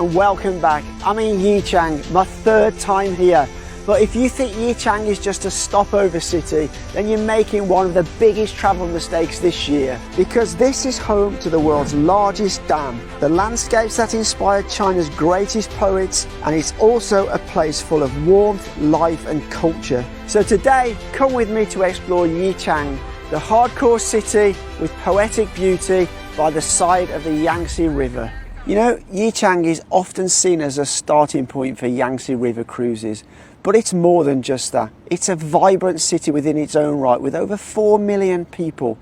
and welcome back. I'm in Yichang, my third time here. But if you think Yichang is just a stopover city, then you're making one of the biggest travel mistakes this year. Because this is home to the world's largest dam, the landscapes that inspired China's greatest poets, and it's also a place full of warmth, life and culture. So today, come with me to explore Yichang, the hardcore city with poetic beauty by the side of the Yangtze River. You know, Yichang is often seen as a starting point for Yangtze River cruises, but it's more than just that. It's a vibrant city within its own right with over 4 million people.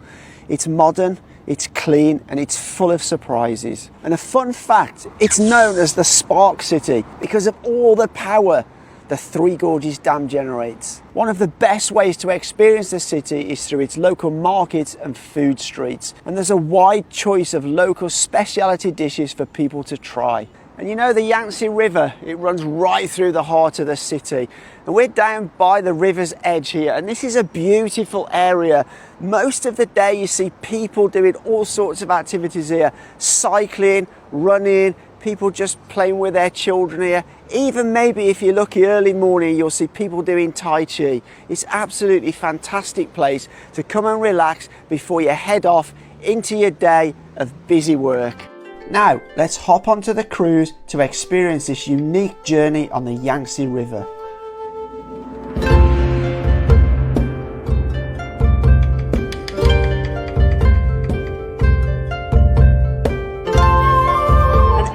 It's modern, it's clean and it's full of surprises. And a fun fact, it's known as the Spark City because of all the power the Three Gorges Dam generates. One of the best ways to experience the city is through its local markets and food streets. And there's a wide choice of local specialty dishes for people to try. And you know the Yangtze River, it runs right through the heart of the city. And we're down by the river's edge here, and this is a beautiful area. Most of the day you see people doing all sorts of activities here, cycling, running, people just playing with their children here. Even maybe if you're lucky early morning, you'll see people doing Tai Chi. It's absolutely fantastic place to come and relax before you head off into your day of busy work. Now, let's hop onto the cruise to experience this unique journey on the Yangtze River.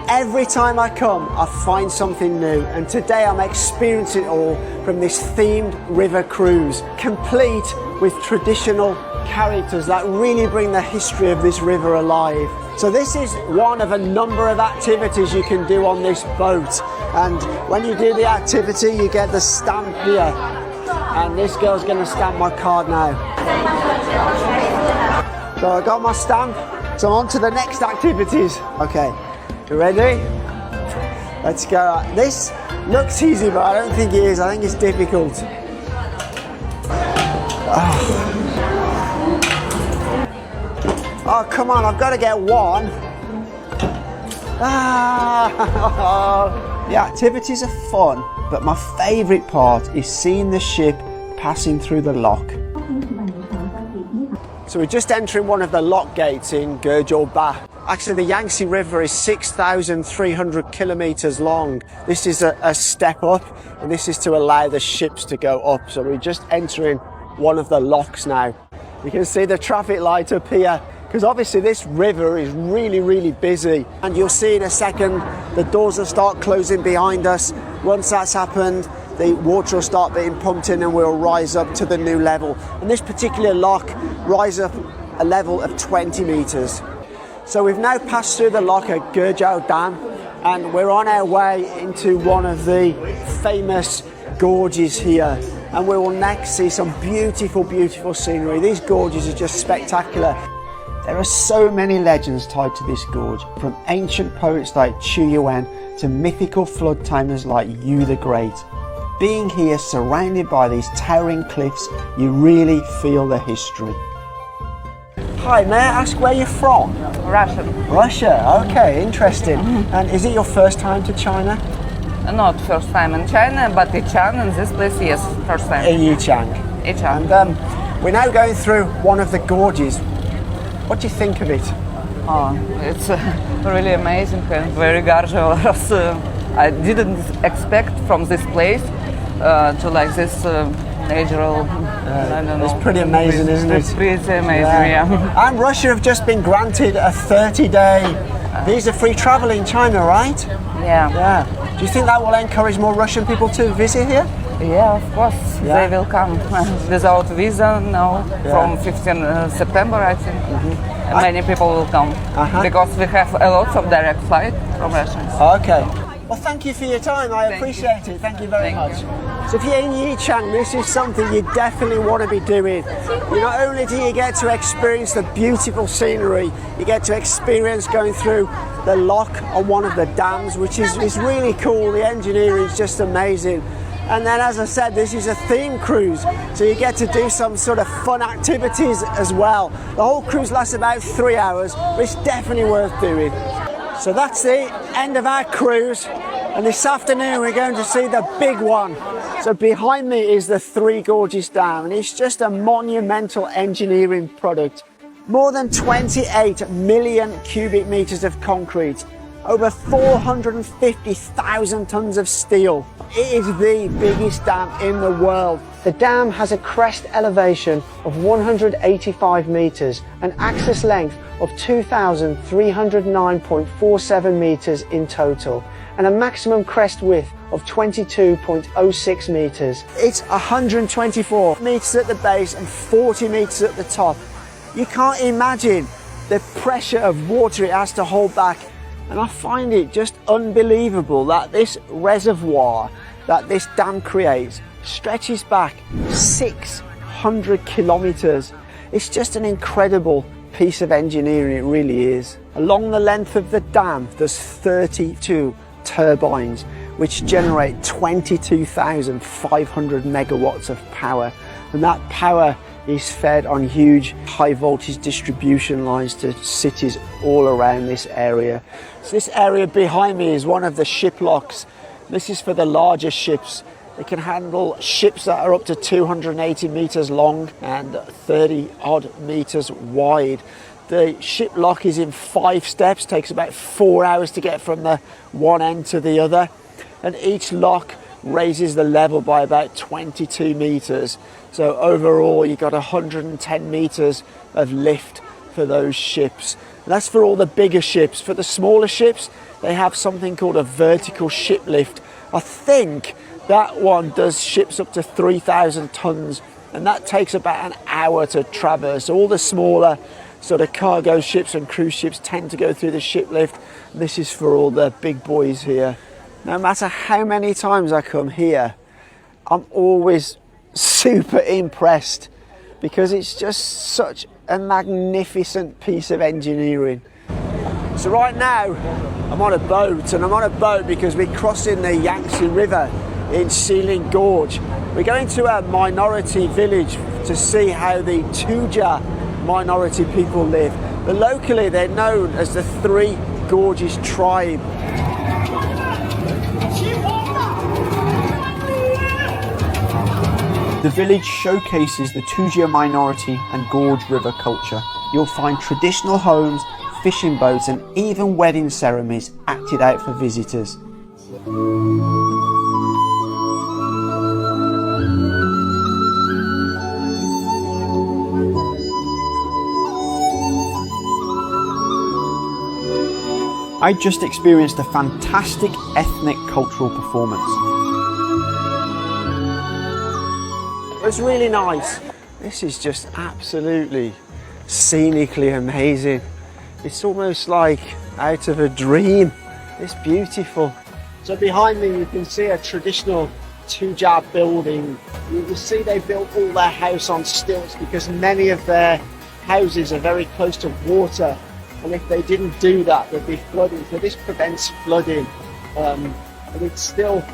Every time I come, I find something new, and today I'm experiencing it all from this themed river cruise, complete with traditional characters that really bring the history of this river alive. So this is one of a number of activities you can do on this boat, and when you do the activity you get the stamp here, and this girl's going to stamp my card now. So I got my stamp, so on to the next activities. Okay. You ready? Let's go. This looks easy, but I don't think it is. I think it's difficult. Oh, come on, I've got to get one. The activities are fun, but my favourite part is seeing the ship passing through the lock. So we're just entering one of the lock gates in Ba. Actually, the Yangtze River is 6,300 kilometres long. This is a step up, and this is to allow the ships to go up. So we're just entering one of the locks now. You can see the traffic light up here, because obviously this river is really, really busy. And you'll see in a second, the doors will start closing behind us. Once that's happened, the water will start being pumped in and we'll rise up to the new level. And this particular lock rises up a level of 20 metres. So we've now passed through the lock at Gurjiao Dam, and we're on our way into one of the famous gorges here. And we will next see some beautiful, beautiful scenery. These gorges are just spectacular. There are so many legends tied to this gorge, from ancient poets like Chu Yuan to mythical flood timers like Yu the Great. Being here surrounded by these towering cliffs, you really feel the history. Hi, may I ask where you're from? Russia. Russia, okay, interesting. And is it your first time to China? Not first time in China, but Yichang in this place, yes, first time. In Yichang. Yichang. And we're now going through one of the gorges. What do you think of it? Oh, it's really amazing and very gorgeous. I didn't expect from this place to like this natural. I don't know. It's pretty amazing, isn't it? It's pretty amazing, yeah. And Russia have just been granted a 30-day visa-free travel in China, right? Yeah. Do you think that will encourage more Russian people to visit here? Yeah, of course. They will come without visa now from 15 September, I think. Many people will come because we have a lot of direct flight from Russia. Okay. Well, thank you for your time. I appreciate it. Thank you very much. So if you're in Yichang, this is something you definitely want to be doing. Not only do you get to experience the beautiful scenery, you get to experience going through the lock on one of the dams, which is really cool. The engineering is just amazing. And then, as I said, this is a theme cruise, so you get to do some sort of fun activities as well. The whole cruise lasts about 3 hours, but it's definitely worth doing. So that's the end of our cruise, and this afternoon we're going to see the big one. So behind me is the Three Gorges Dam, and it's just a monumental engineering product. More than 28 million cubic meters of concrete, over 450,000 tons of steel. It is the biggest dam in the world. The dam has a crest elevation of 185 meters, an axis length of 2,309.47 meters in total, and a maximum crest width of 22.06 meters. It's 124 meters at the base and 40 meters at the top. You can't imagine the pressure of water it has to hold back. And I find it just unbelievable that this reservoir that this dam creates stretches back 600 kilometers. It's just an incredible piece of engineering, it really is. Along the length of the dam, there's 32 turbines which generate 22,500 megawatts of power. And that power is fed on huge high voltage distribution lines to cities all around this area. So this area behind me is one of the ship locks. This is for the larger ships. They can handle ships that are up to 280 meters long and 30 odd meters wide. The ship lock is in 5 steps, takes about 4 hours to get from the one end to the other, and each lock raises the level by about 22 meters. So overall you've got 110 meters of lift for those ships. And that's for all the bigger ships. For the smaller ships, they have something called a vertical ship lift. I think that one does ships up to 3,000 tons, and that takes about an hour to traverse. So all the smaller sort of cargo ships and cruise ships tend to go through the ship lift. This is for all the big boys here. No matter how many times I come here, I'm always super impressed because it's just such a magnificent piece of engineering. So right now I'm on a boat, and I'm on a boat because we're crossing the Yangtze River in Sealing Gorge. We're going to a minority village to see how the Tuja minority people live. But locally they're known as the Three Gorges tribe. The village showcases the Tuja minority and Gorge River culture. You'll find traditional homes, fishing boats, and even wedding ceremonies acted out for visitors. I just experienced a fantastic ethnic cultural performance. It was really nice. This is just absolutely scenically amazing. It's almost like out of a dream. It's beautiful. So behind me you can see a traditional Tuja building. You can see they built all their house on stilts because many of their houses are very close to water, and if they didn't do that there'd be flooding. So this prevents flooding, and it's still,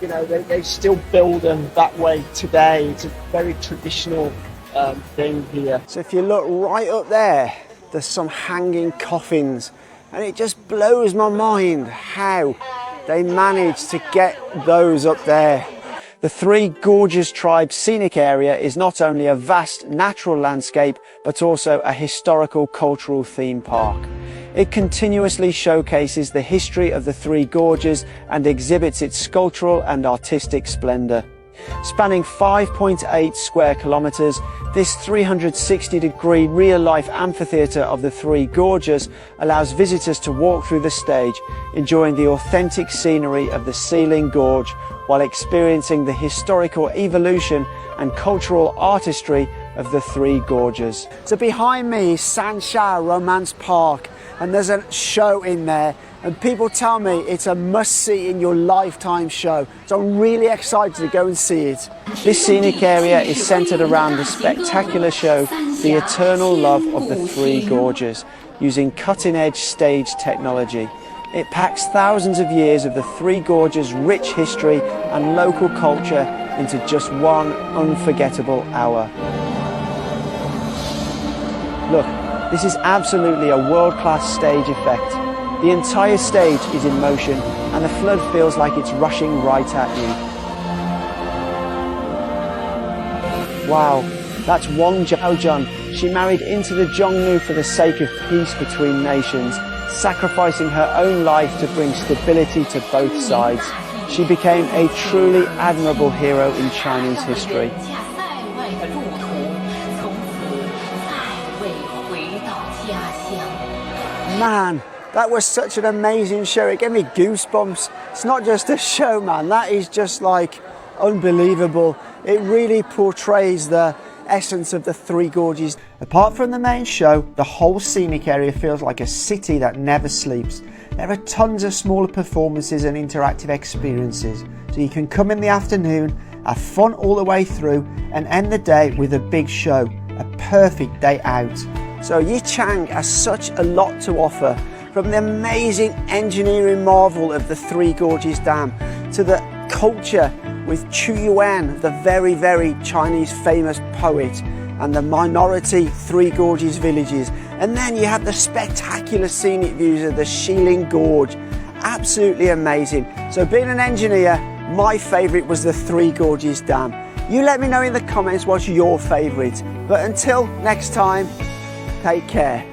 you know, they still build them that way today. It's a very traditional thing here. So if you look right up there, there's some hanging coffins, and it just blows my mind how they managed to get those up there. The Three Gorges tribe scenic area is not only a vast natural landscape, but also a historical cultural theme park. It continuously showcases the history of the Three Gorges and exhibits its sculptural and artistic splendour. Spanning 5.8 square kilometres, this 360-degree real-life amphitheatre of the Three Gorges allows visitors to walk through the stage, enjoying the authentic scenery of the Sealing Gorge while experiencing the historical evolution and cultural artistry of the Three Gorges. So behind me is Sansha Romance Park, and there's a show in there, and people tell me it's a must-see in your lifetime show. So I'm really excited to go and see it. This scenic area is centred around the spectacular show, The Eternal Love of the Three Gorges, using cutting-edge stage technology. It packs thousands of years of the Three Gorges' rich history and local culture into just one unforgettable hour. Look, this is absolutely a world-class stage effect. The entire stage is in motion and the flood feels like it's rushing right at you. Wow, that's Wang Zhaojun. She married into the Zhongnu for the sake of peace between nations, sacrificing her own life to bring stability to both sides. She became a truly admirable hero in Chinese history. Man, that was such an amazing show. It gave me goosebumps. It's not just a show, man. That is just like unbelievable. It really portrays the essence of the Three Gorges. Apart from the main show, the whole scenic area feels like a city that never sleeps. There are tons of smaller performances and interactive experiences, so you can come in the afternoon, have fun all the way through, and end the day with a big show. A perfect day out. So Yichang has such a lot to offer, from the amazing engineering marvel of the Three Gorges Dam to the culture with Chu Yuan, the very, very Chinese famous poet, and the minority Three Gorges villages. And then you have the spectacular scenic views of the Shilin Gorge. Absolutely amazing. So being an engineer, my favourite was the Three Gorges Dam. You let me know in the comments what's your favourite. But until next time, take care.